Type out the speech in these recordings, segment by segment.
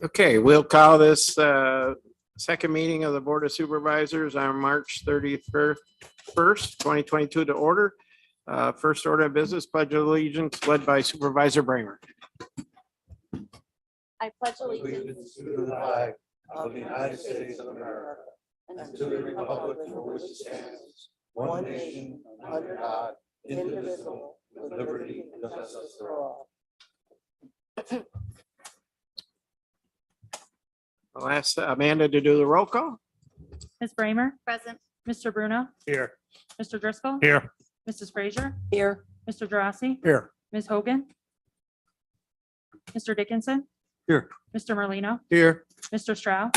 Okay, we'll call this second meeting of the Board of Supervisors on March 31st, 2022 to order. First order of business, pledge of allegiance led by Supervisor Bramer. I pledge allegiance to the flag of the United States of America and to the republic for which it stands, one nation, under God, indivisible, with liberty and justice for all. I'll ask Amanda to do the roll call. Ms. Bramer, present. Mr. Bruno, Here. Mr. Driscoll, Here. Mrs. Frazier, Here. Mr. Drossy, Here. Ms. Hogan, Mr. Dickinson, Here. Mr. Merlino, Here. Mr. Stroud,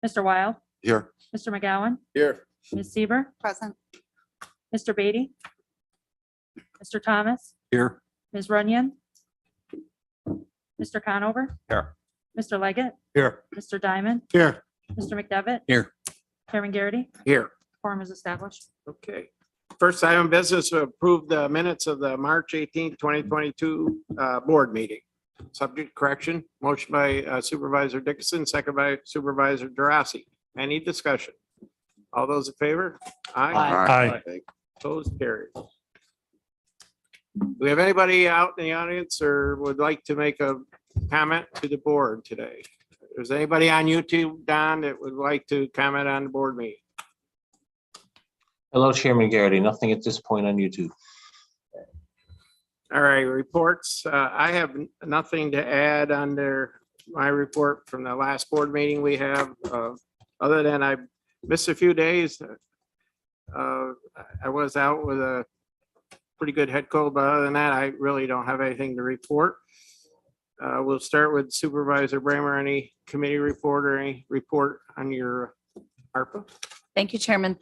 Mr. Wild, Here. Mr. McGowan, Here. Ms. Seaver, Present. Mr. Beatty, Mr. Thomas, Here. Ms. Runyon, Mr. Conover, Here. Mr. Leggett, Here. Mr. Diamond, Here. Mr. McDevitt, Here. Chairman Garrity, Here. quorum is established. Okay. First item of business to approve the minutes of the March 18th, 2022 board meeting. Subject correction, motion by Supervisor Dickinson, second by Supervisor Drossy. Any discussion? All those in favor? Aye. Opposed, carried. Do we have anybody out in the audience or would like to make a comment to the board today? Is anybody on YouTube, Don, that would like to comment on the board meeting? Hello, Chairman Garrity. Nothing at this point on YouTube. All right, reports. I have nothing to add under my report from the last board meeting we have, other than I missed a few days. I was out with a pretty good head cold, but other than that, I really don't have anything to report. We'll start with Supervisor Bramer. Any committee report or any report on your ARPA? Thank you, Chairman.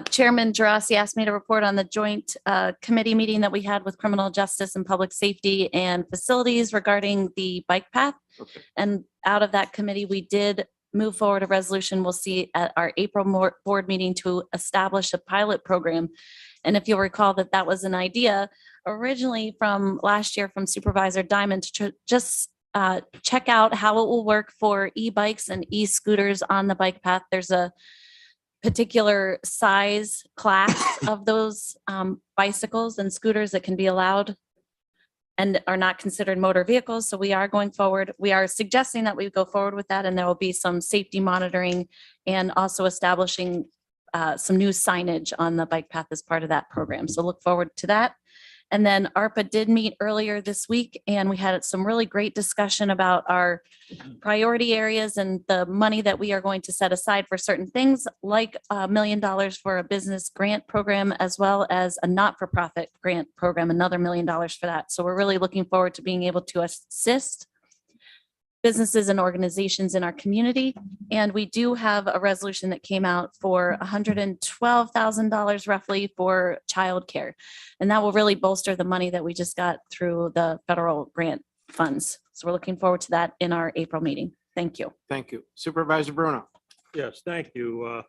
Chairman Drossy asked me to report on the joint committee meeting that we had with Criminal Justice and Public Safety and Facilities regarding the bike path. Okay. And out of that committee, we did move forward a resolution we'll see at our April board meeting to establish a pilot program. And if you'll recall that that was an idea originally from last year from Supervisor Diamond to just check out how it will work for e-bikes and e-scooters on the bike path. There's a particular size class of those bicycles and scooters that can be allowed and are not considered motor vehicles. So we are going forward. We are suggesting that we go forward with that, and there will be some safety monitoring and also establishing some new signage on the bike path as part of that program. So look forward to that. And then ARPA did meet earlier this week, and we had some really great discussion about our priority areas and the money that we are going to set aside for certain things, like $1 million for a business grant program, as well as a not-for-profit grant program, another $1 million for that. So we're really looking forward to being able to assist businesses and organizations in our community. And we do have a resolution that came out for $112,000 roughly for childcare. And that will really bolster the money that we just got through the federal grant funds. So we're looking forward to that in our April meeting. Thank you. Thank you. Supervisor Bruno. Yes, thank you.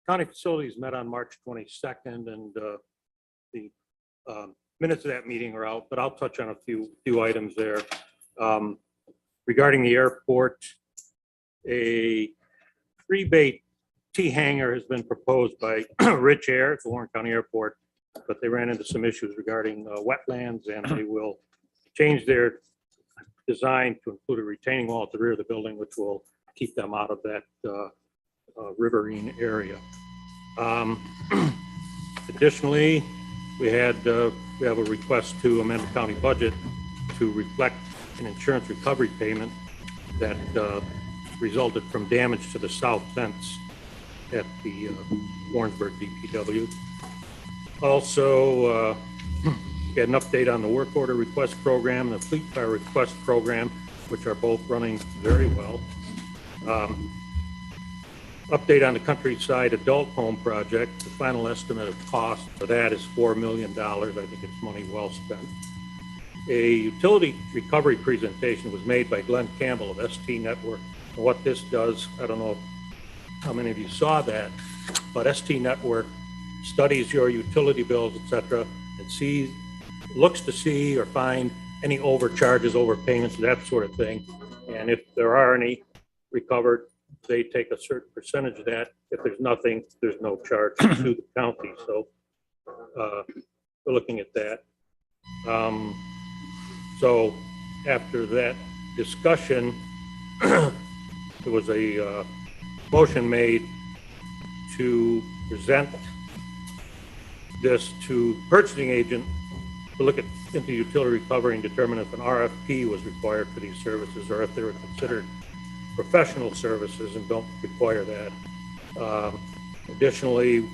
County Facilities met on March 22nd, and the minutes of that meeting are out, but I'll touch on a few items there. Regarding the airport, a 3-bay T hangar has been proposed by Rich Air at the Warren County Airport, but they ran into some issues regarding wetlands, and they will change their design to include a retaining wall at the rear of the building, which will keep them out of that riverine area. Additionally, we have a request to amend the county budget to reflect an insurance recovery payment that resulted from damage to the south fence at the Warrensburg DPW. Also, we had an update on the work order request program, the fleet car request program, which are both running very well. Update on the Countryside Adult Home Project. The final estimate of cost for that is $4 million. I think it's money well spent. A utility recovery presentation was made by Glenn Campbell of ST Network. And what this does, I don't know how many of you saw that, but ST Network studies your utility bills, etc., and looks to see or find any overcharges, overpayments, that sort of thing. And if there are any recovered, they take a certain percentage of that. If there's nothing, there's no charge to the county. So we're looking at that. So after that discussion, there was a motion made to present this to purchasing agent to look into utility recovery and determine if an RFP was required for these services or if they were considered professional services and don't require that. Additionally,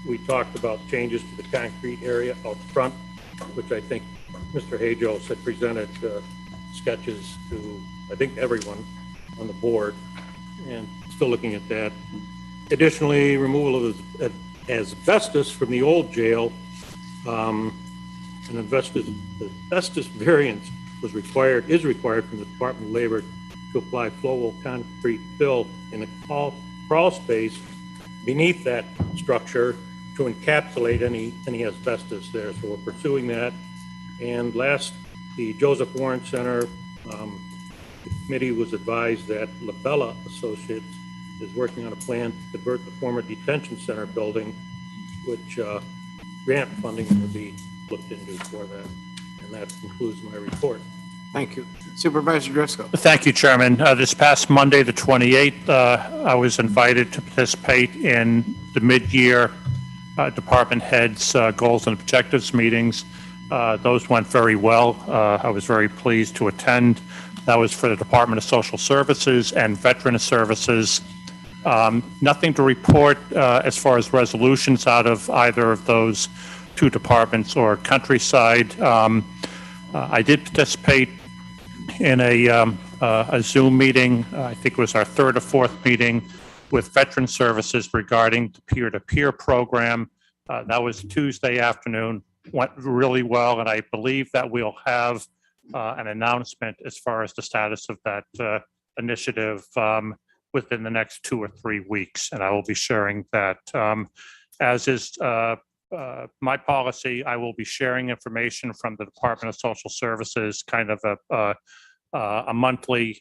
we talked about changes to the concrete area out front, which I think Mr. Hajos had presented sketches to, I think, everyone on the board, and still looking at that. Additionally, removal of asbestos from the old jail. An asbestos variance is required from the Department of Labor to apply flowable concrete fill in a crawl space beneath that structure to encapsulate any asbestos there. So we're pursuing that. And last, the Joseph Warren Center, the committee was advised that Labella Associates is working on a plan to convert the former detention center building, which grant funding will be looked into for that. And that concludes my report. Thank you. Supervisor Driscoll. Thank you, Chairman. This past Monday, the 28th, I was invited to participate in the mid-year department heads' goals and objectives meetings. Those went very well. I was very pleased to attend. That was for the Department of Social Services and Veteran Services. Nothing to report as far as resolutions out of either of those two departments or countryside. I did participate in a Zoom meeting. I think it was our third or fourth meeting with Veteran Services regarding the peer-to-peer program. That was Tuesday afternoon. Went really well, and I believe that we'll have an announcement as far as the status of that initiative within the next 2 or 3 weeks, and I will be sharing that. As is my policy, I will be sharing information from the Department of Social Services, kind of a monthly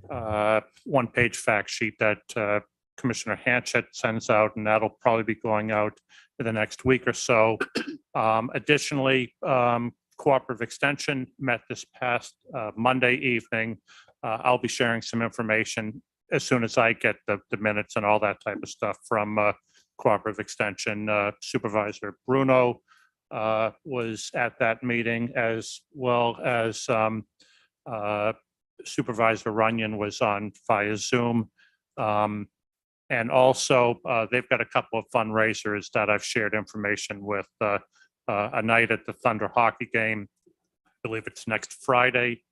one-page fact sheet that Commissioner Hanchett sends out, and that'll probably be going out in the next week or so. Additionally, Cooperative Extension met this past Monday evening. I'll be sharing some information as soon as I get the minutes and all that type of stuff from Cooperative Extension. Supervisor Bruno was at that meeting, as well as Supervisor Runyon was on via Zoom. And also, they've got a couple of fundraisers that I've shared information with. A night at the Thunder hockey game, I believe it's next Friday,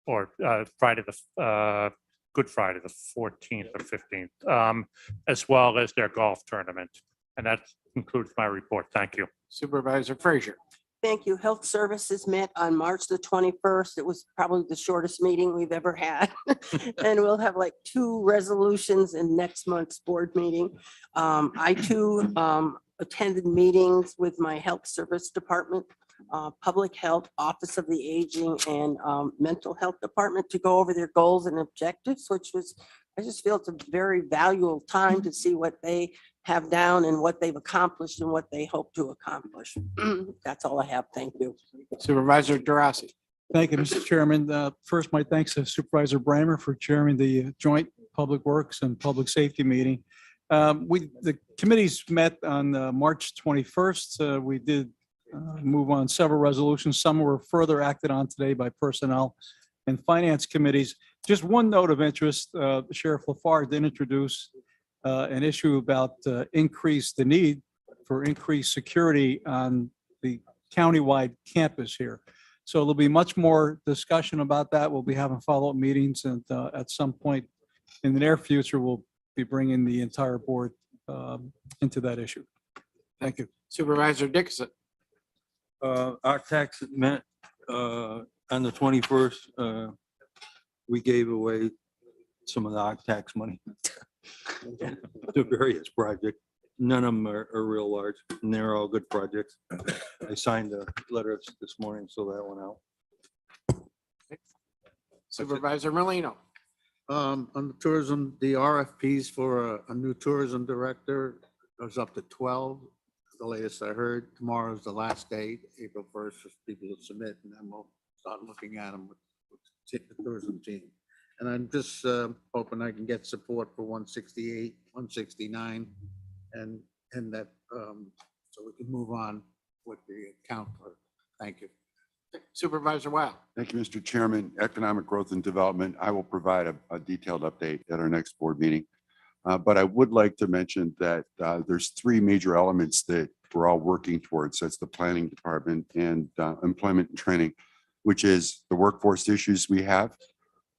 or Friday the Good Friday, the 14th or 15th, as well as their golf tournament. And that concludes my report. Thank you. Supervisor Frazier. Thank you. Health Services met on March the 21st. It was probably the shortest meeting we've ever had. And we'll have like 2 resolutions in next month's board meeting. I too attended meetings with my health service department, public health, office of the aging, and mental health department to go over their goals and objectives, which was, I just feel it's a very valuable time to see what they have down and what they've accomplished and what they hope to accomplish. That's all I have. Thank you. Supervisor Durasi. Thank you, Mr. Chairman. First, my thanks to Supervisor Breimer for chairing the joint Public Works and Public Safety meeting. The committees met on March 21st. We did move on several resolutions. Some were further acted on today by Personnel and Finance committees. Just one note of interest, Sheriff LaFar did introduce an issue about the need for increased security on the countywide campus here. So there'll be much more discussion about that. We'll be having follow-up meetings, and at some point in the near future, we'll be bringing the entire board into that issue. Thank you. Supervisor Dixon. Our tax met on the 21st. We gave away some of the tax money to various projects. None of them are real large, and they're all good projects. I signed a letter this morning, so that went out. Supervisor Merlino. On the tourism, the RFPs for a new tourism director goes up to 12. The latest I heard, tomorrow is the last day, April 1st, for people to submit, and then we'll start looking at them with the tourism team. And I'm just hoping I can get support for 168, 169, and that, so we can move on with the account clerk. Thank you. Supervisor Wild. Thank you, Mr. Chairman. Economic Growth and Development, I will provide a detailed update at our next board meeting. But I would like to mention that there's three major elements that we're all working towards. That's the planning department and employment and training, which is the workforce issues we have,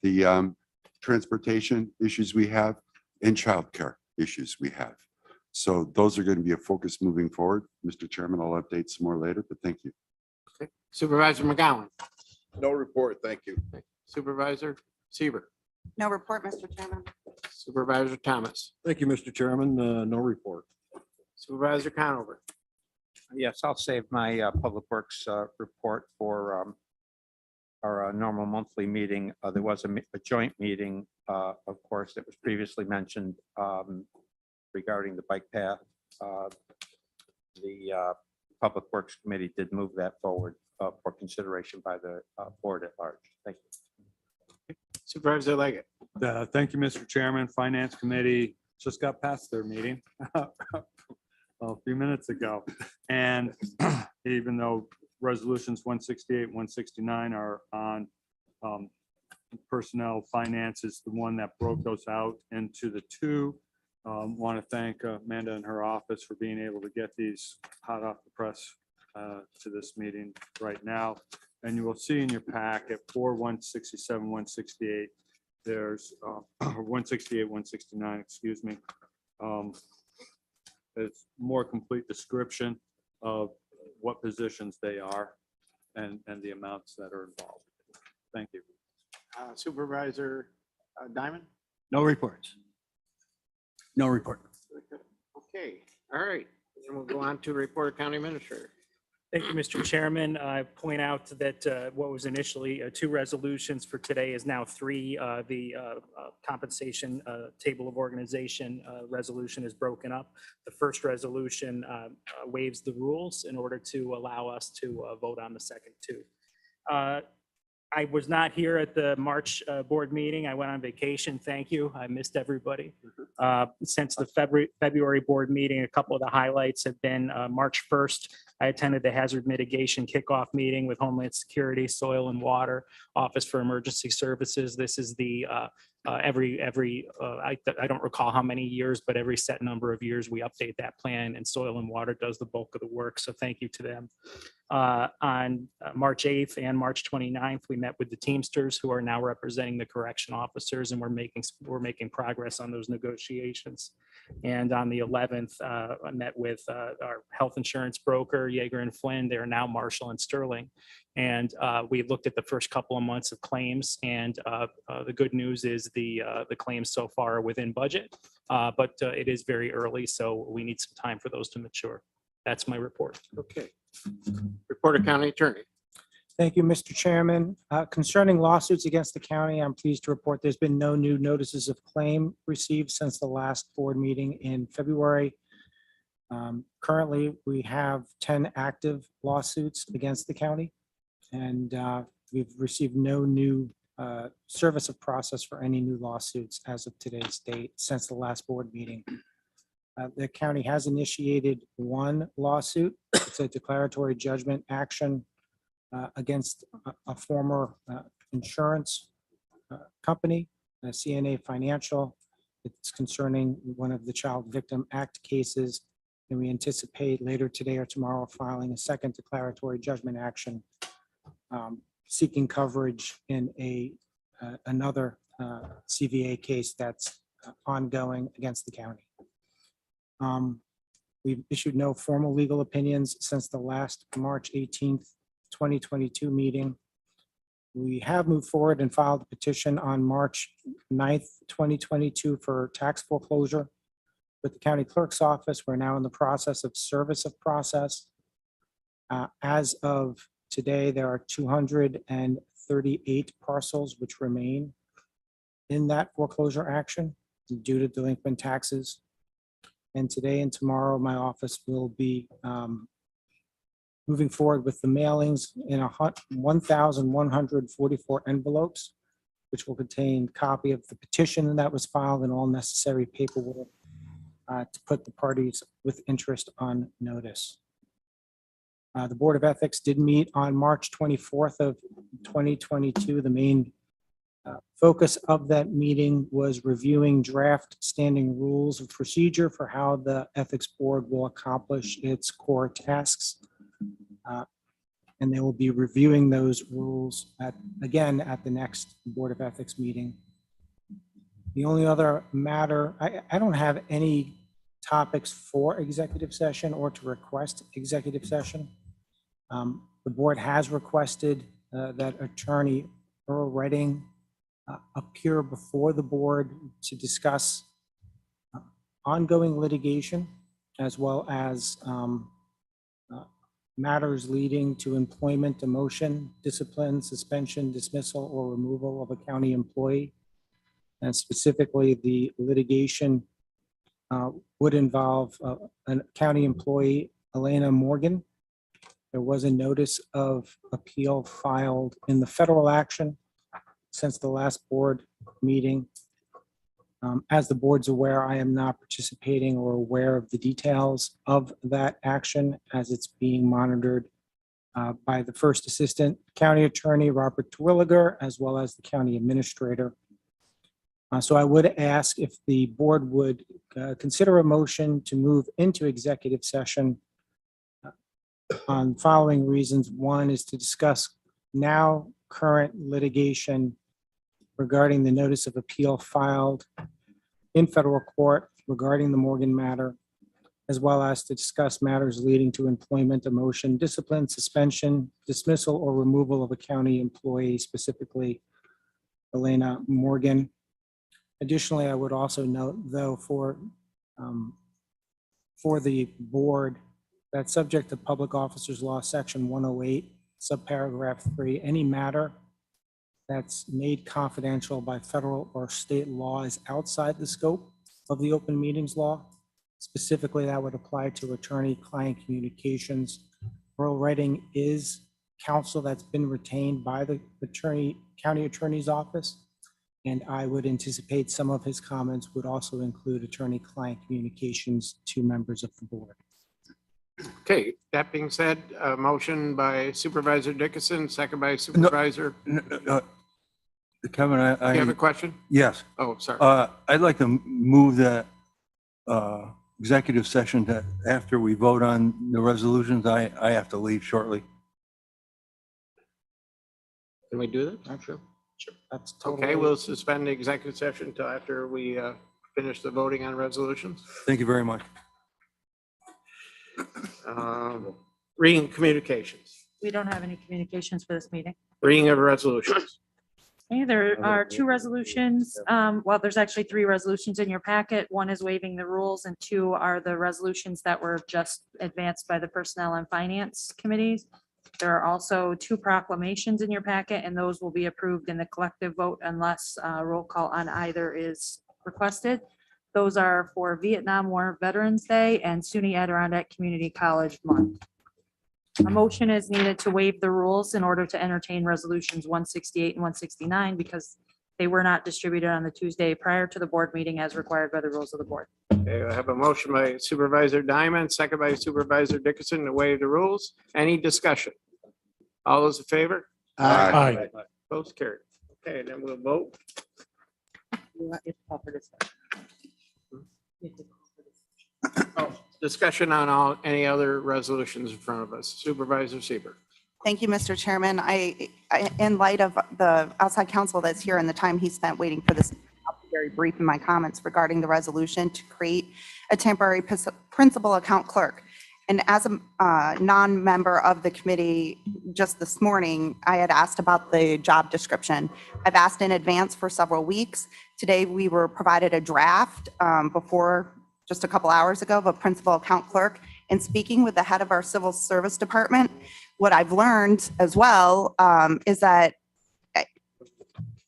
the transportation issues we have, and childcare issues we have. So those are going to be a focus moving forward. Mr. Chairman, I'll update some more later, but thank you. Supervisor McGowan. No report, thank you. Supervisor Seaver. No report, Mr. Chairman. Supervisor Thomas. Thank you, Mr. Chairman. No report. Supervisor Conover. Yes, I'll save my Public Works report for our normal monthly meeting. There was a joint meeting, of course, that was previously mentioned regarding the bike path. The Public Works Committee did move that forward for consideration by the board at large. Thank you. Supervisor Leggett. Thank you, Mr. Chairman. Finance Committee just got past their meeting a few minutes ago. And even though resolutions 168, 169 are on personnel, finance is the one that broke those out into the two. Want to thank Amanda and her office for being able to get these hot off the press to this meeting right now. And you will see in your packet for 167, 168, there's 168, 169, excuse me. It's more complete description of what positions they are and the amounts that are involved. Thank you. Supervisor Diamond. No reports. No report. Okay, all right. And we'll go on to report of county administrator. Thank you, Mr. Chairman. I point out that what was initially two resolutions for today is now three. The compensation table of organization resolution is broken up. The first resolution waives the rules in order to allow us to vote on the second two. I was not here at the March board meeting. I went on vacation. Thank you. I missed everybody. Since the February board meeting, a couple of the highlights have been March 1st. I attended the hazard mitigation kickoff meeting with Homeland Security, Soil and Water, Office for Emergency Services. This is the I don't recall how many years, but every set number of years we update that plan, and Soil and Water does the bulk of the work. So thank you to them. On March 8th and March 29th, we met with the Teamsters, who are now representing the correction officers, and we're making progress on those negotiations. And on the 11th, I met with our health insurance broker, Yeager and Flynn. They are now Marshall and Sterling. And we looked at the first couple of months of claims, and the good news is the claims so far are within budget, but it is very early, so we need some time for those to mature. That's my report. Okay. Report of county attorney. Thank you, Mr. Chairman. Concerning lawsuits against the county, I'm pleased to report there's been no new notices of claim received since the last board meeting in February. Currently, we have 10 active lawsuits against the county, and we've received no new service of process for any new lawsuits as of today's date since the last board meeting. The county has initiated one lawsuit. It's a declaratory judgment action against a former insurance company, CNA Financial. It's concerning one of the Child Victim Act cases, and we anticipate later today or tomorrow filing a second declaratory judgment action seeking coverage in another CVA case that's ongoing against the county. We've issued no formal legal opinions since the last March 18th, 2022 meeting. We have moved forward and filed a petition on March 9th, 2022 for tax foreclosure. with the county clerk's office. We're now in the process of service of process. As of today, there are 238 parcels which remain in that foreclosure action due to delinquent taxes. And today and tomorrow, my office will be moving forward with the mailings in 1,144 envelopes, which will contain copy of the petition that was filed and all necessary paperwork to put the parties with interest on notice. The Board of Ethics did meet on March 24th of 2022. The main focus of that meeting was reviewing draft standing rules of procedure for how the Ethics Board will accomplish its core tasks. And they will be reviewing those rules again at the next Board of Ethics meeting. The only other matter, I don't have any topics for executive session or to request executive session. The board has requested that Attorney Earl Redding appear before the board to discuss ongoing litigation as well as matters leading to employment, demotion, discipline, suspension, dismissal, or removal of a county employee. And specifically, the litigation would involve a county employee, Elena Morgan. There was a notice of appeal filed in the federal action since the last board meeting. As the board's aware, I am not participating or aware of the details of that action as it's being monitored by the First Assistant County Attorney, Robert Terwilliger, as well as the County Administrator. So I would ask if the board would consider a motion to move into executive session on following reasons. One is to discuss now current litigation regarding the notice of appeal filed in federal court regarding the Morgan matter, as well as to discuss matters leading to employment, demotion, discipline, suspension, dismissal, or removal of a county employee, specifically Elena Morgan. Additionally, I would also note, though, for the board, that subject to Public Officers Law, Section 108, subparagraph 3, any matter that's made confidential by federal or state law is outside the scope of the open meetings law. Specifically, that would apply to attorney-client communications. Earl Redding is counsel that's been retained by the county attorney's office, and I would anticipate some of his comments would also include attorney-client communications to members of the board. Okay, that being said, a motion by Supervisor Dickinson, second by Supervisor. Kevin, You have a question? yes, Oh, sorry. I'd like to move that executive session that after we vote on the resolutions, I have to leave shortly. Can we do that? Sure. That's Okay, totally. we'll suspend the executive session until after we finish the voting on resolutions. Thank you very much. Reading communications, We don't have any communications for this meeting. reading of resolutions. Okay, there are two resolutions. Well, there's actually three resolutions in your packet. One is waiving the rules and two are the resolutions that were just advanced by the Personnel and Finance Committees. There are also two proclamations in your packet and those will be approved in the collective vote unless roll call on either is requested. Those are for Vietnam War Veterans Day and SUNY Adirondack Community College Month. A motion is needed to waive the rules in order to entertain resolutions 168 and 169 because they were not distributed on the Tuesday prior to the board meeting as required by the rules of the board. Okay, I have a motion by Supervisor Diamond, second by Supervisor Dickinson to waive the rules. Any discussion? All those in favor? Aye. Both carried. Okay, then we'll vote. Oh, discussion on any other resolutions in front of us. Supervisor Seaver. Thank you, Mr. Chairman. In light of the outside counsel that's here and the time he spent waiting for this, I'll be very brief in my comments regarding the resolution to create a temporary principal account clerk. And as a non-member of the committee, just this morning, I had asked about the job description. I've asked in advance for several weeks. Today, we were provided a draft before just a couple hours ago of a principal account clerk and speaking with the head of our civil service department. What I've learned as well is that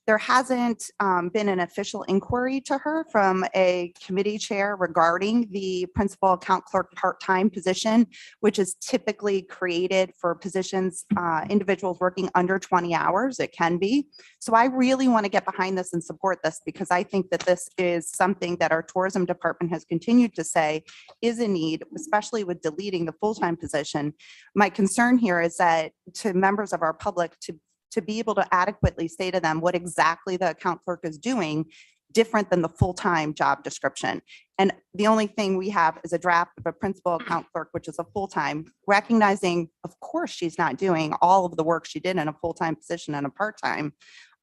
there hasn't been an official inquiry to her from a committee chair regarding the principal account clerk part-time position, which is typically created for positions, individuals working under 20 hours. It can be. So I really want to get behind this and support this because I think that this is something that our tourism department has continued to say is a need, especially with deleting the full-time position. My concern here is that to members of our public to be able to adequately say to them what exactly the account clerk is doing different than the full-time job description. And the only thing we have is a draft of a principal account clerk, which is a full-time, recognizing, of course, she's not doing all of the work she did in a full-time position and a part-time.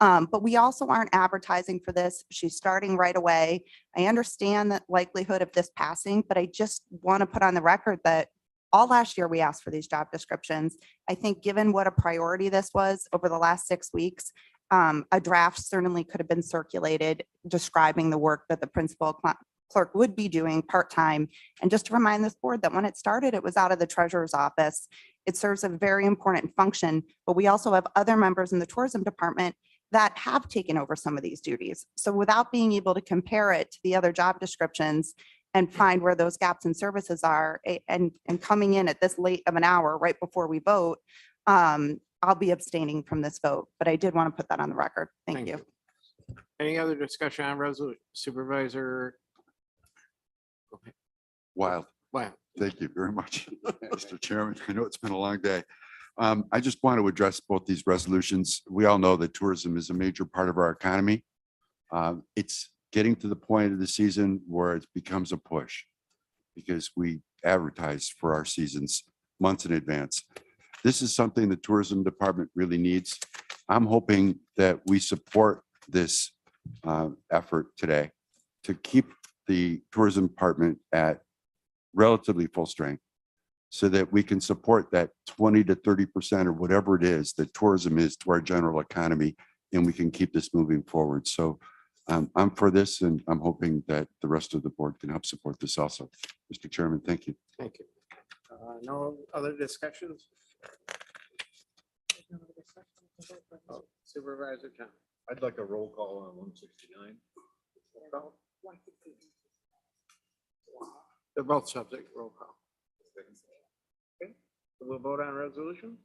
But we also aren't advertising for this. She's starting right away. I understand the likelihood of this passing, but I just want to put on the record that all last year we asked for these job descriptions. I think given what a priority this was over the last 6 weeks, a draft certainly could have been circulated describing the work that the principal clerk would be doing part-time. And just to remind this board that when it started, it was out of the treasurer's office. It serves a very important function, but we also have other members in the tourism department that have taken over some of these duties. So without being able to compare it to the other job descriptions and find where those gaps in services are and coming in at this late of an hour right before we vote, I'll be abstaining from this vote, but I did want to put that on the record. Thank you. Any other discussion on resolution? Supervisor? Wild. Wow. Thank you very much, Mr. Chairman. I know it's been a long day. I just want to address both these resolutions. We all know that tourism is a major part of our economy. It's getting to the point of the season where it becomes a push because we advertise for our seasons months in advance. This is something the tourism department really needs. I'm hoping that we support this effort today to keep the tourism department at relatively full strength so that we can support that 20 to 30% or whatever it is that tourism is to our general economy, and we can keep this moving forward. So I'm for this, and I'm hoping that the rest of the board can help support this also. Mr. Chairman, thank you. Thank you. No other discussions? Oh, Supervisor John. I'd like a roll call on 169. They're both subject roll call. Okay, so we'll vote on resolutions.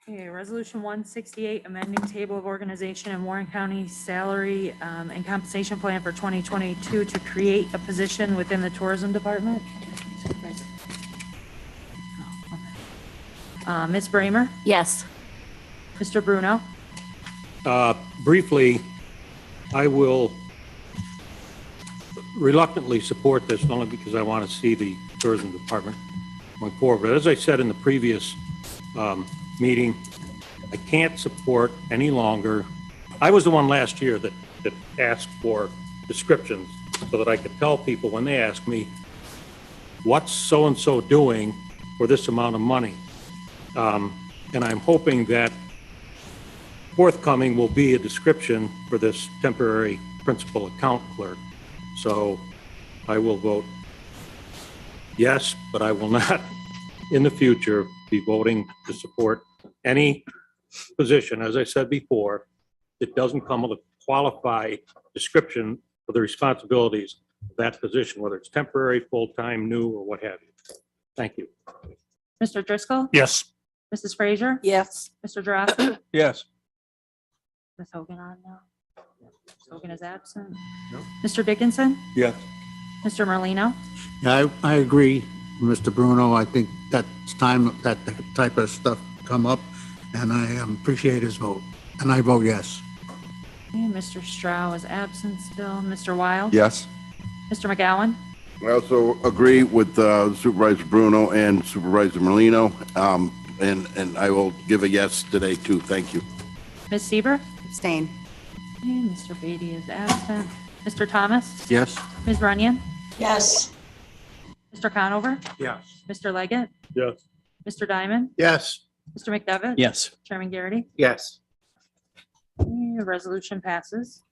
Okay, resolution 168, amending table of organization in Warren County salary and compensation plan for 2022 to create a position within the tourism department. Ms. Bramer, Yes. Mr. Bruno, Briefly, I will reluctantly support this only because I want to see the tourism department going forward. But as I said in the previous meeting, I can't support any longer. I was the one last year that asked for descriptions so that I could tell people when they ask me, what's so-and-so doing for this amount of money? And I'm hoping that forthcoming will be a description for this temporary principal account clerk. So I will vote yes, but I will not in the future be voting to support any position, as I said before, that doesn't come with a qualified description for the responsibilities of that position, whether it's temporary, full-time, new, or what have you. Thank you. Mr. Driscoll, Yes. Mrs. Frazier, Yes. Mr. Drossy, Yes. Ms. Hogan on now. Ms. Hogan is absent. Mr. Dickinson, Yes. Mr. Merlino, Yeah, I agree, Mr. Bruno. I think that's time that type of stuff come up, and I appreciate his vote. And I vote yes. and Mr. Stroh is absent still. Mr. Wild, Yes. Mr. McGowan, I also agree with Supervisor Bruno and Supervisor Merlino, and I will give a yes today too. Thank you. Ms. Seaver, Abstain. and Mr. Beatty is absent. Mr. Thomas, Yes. Ms. Runyon, Yes. Mr. Conover, Yes. Mr. Leggett, Yes. Mr. Diamond, Yes. Mr. McDevitt. Yes. Chairman Garrity. Yes. The resolution passes.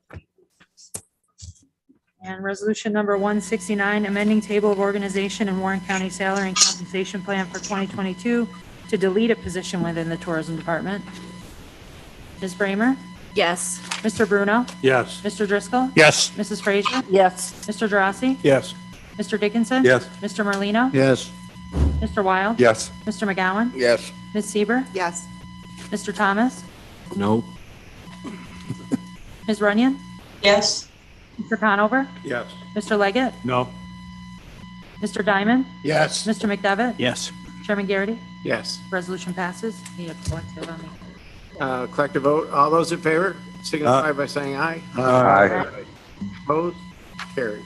And resolution number 169, amending table of organization and Warren County salary and compensation plan for 2022 to delete a position within the tourism department. Ms. Bramer? Yes. Mr. Bruno? Yes. Mr. Driscoll? Yes. Mrs. Frazier? Yes. Mr. Drossy? Yes. Mr. Dickinson? Yes. Mr. Merlino? Yes. Mr. Wild? Yes. Mr. McGowan? Yes. Ms. Seaver? Yes. Mr. Thomas? No. Ms. Runyon? Yes. Mr. Conover? Yes. Mr. Leggett? No. Mr. Diamond? Yes. Mr. McDevitt? Yes. Chairman Garrity? Yes. Resolution passes. Need a collective on the- Collective vote. All those in favor signify by saying aye. Aye. Opposed? Carried.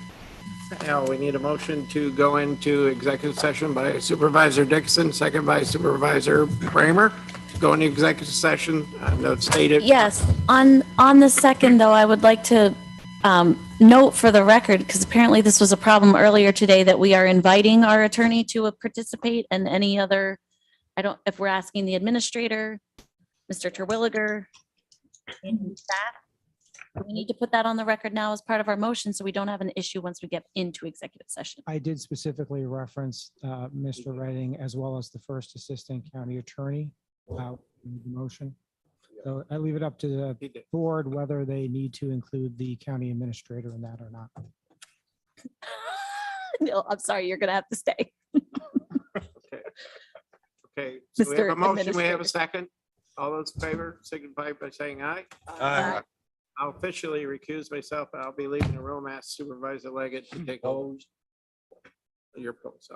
Now, we need a motion to go into executive session by Supervisor Dixon, second by Supervisor Bramer. Go into executive session, note stated. Yes, on the second, though, I would like to note for the record, because apparently this was a problem earlier today, that we are inviting our attorney to participate and any other, if we're asking the administrator, Mr. Terwilliger, and staff, we need to put that on the record now as part of our motion, so we don't have an issue once we get into executive session. I did specifically reference Mr. Redding as well as the first assistant county attorney in the motion. So I leave it up to the board whether they need to include the county administrator in that or not. No, I'm sorry, you're gonna have to stay. Okay, so we have Mr. a motion, we have Administrator. a second. All those in favor signify by saying aye. Aye. I'll officially recuse myself. I'll be leaving the room. Ask Supervisor Leggett to take over your post.